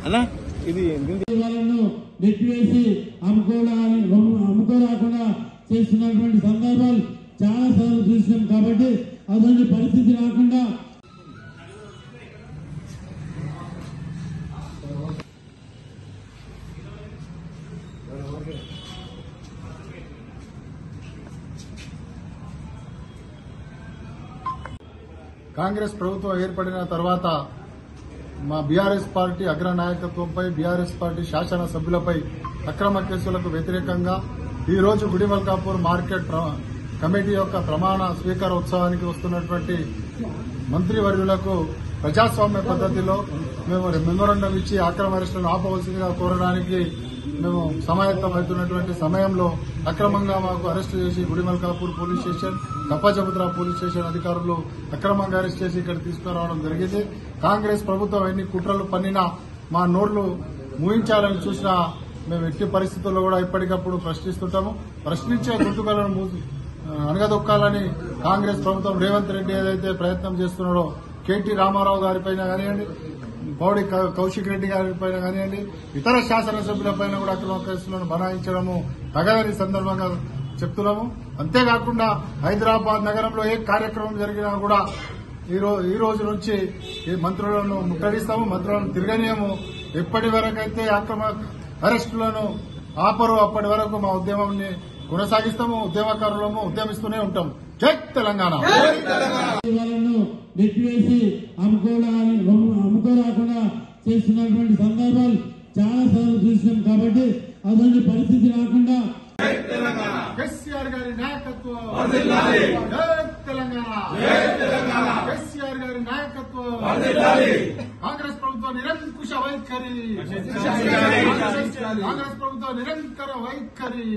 అన్నా ఇది వాళ్ళను నెట్టివేసి అమ్ముకోరాకుండా చేస్తున్నటువంటి సందర్భాలు చాలా సార్లు చూసినాం. కాబట్టి అటువంటి పరిస్థితి రాకుండా కాంగ్రెస్ ప్రభుత్వం ఏర్పడిన తర్వాత మా బీఆర్ఎస్ పార్టీ అగ్ర నాయకత్వంపై బీఆర్ఎస్ పార్టీ శాసనసభ్యులపై అక్రమ కేసులకు వ్యతిరేకంగా ఈ రోజు గుడిమల్కాపూర్ మార్కెట్ కమిటీ యొక్క ప్రమాణ స్వీకారోత్సవానికి వస్తున్నటువంటి మంత్రివర్యులకు ప్రజాస్వామ్య పద్దతిలో మేము మెమోరాండం ఇచ్చి అక్రమ అరెస్టులను ఆపవలసిందిగా కోరడానికి మేము సమాయత్తమవుతున్నటువంటి సమయంలో అక్రమంగా మాకు అరెస్టు చేసి గుడిమల్కాపూర్ పోలీస్ స్టేషన్ కప్పజముద్ర పోలీస్ స్టేషన్ అధికారులు అక్రమంగా అరెస్ట్ చేసి ఇక్కడ తీసుకురావడం జరిగింది. కాంగ్రెస్ ప్రభుత్వం ఎన్ని కుట్రలు పన్నినా మా నోళ్లు మూయించాలని చూసినా మేము ఎట్టి పరిస్థితుల్లో కూడా ఎప్పటికప్పుడు ప్రశ్నిస్తుంటాము. ప్రశ్నించే గుర్తుకలను అణగదొక్కాలని కాంగ్రెస్ ప్రభుత్వం రేవంత్ రెడ్డి ఏదైతే ప్రయత్నం చేస్తున్నాడో కేటీ రామారావు గారిపైన కానివ్వండి, పౌడి కౌశిక్ రెడ్డి గారిపైన కానివ్వండి, ఇతర శాసనసభ్యులపైన కూడా అక్రమ కేసులను బనాయించడము తగదని సందర్భంగా చెప్తున్నాము. అంతేకాకుండా హైదరాబాద్ నగరంలో ఏ కార్యక్రమం జరిగినా కూడా ఈ రోజు నుంచి మంత్రులను ముట్టడిస్తాము, మంత్రులను తిరగనీయము. ఎప్పటి వరకైతే అక్రమ అరెస్టులను ఆపరు అప్పటి వరకు మా ఉద్యమాన్ని కొనసాగిస్తాము. ఉద్యమకారులము ఉద్యమిస్తూనే ఉంటాము. జై తెలంగాణ. వాళ్ళను నెట్టివేసి అమ్ముకోరాకుండా చేస్తున్నటువంటి సందర్భాలు చాలా సార్లు చూసినాం. కాబట్టి అటువంటి పరిస్థితి రాకుండా కేసీఆర్ గారి నాయకత్వం, తెలంగాణ కేసీఆర్ గారి నాయకత్వం, కాంగ్రెస్ ప్రభుత్వం నిరంకుశ వైఖరి, కాంగ్రెస్ ప్రభుత్వం నిరంతర వైఖరి.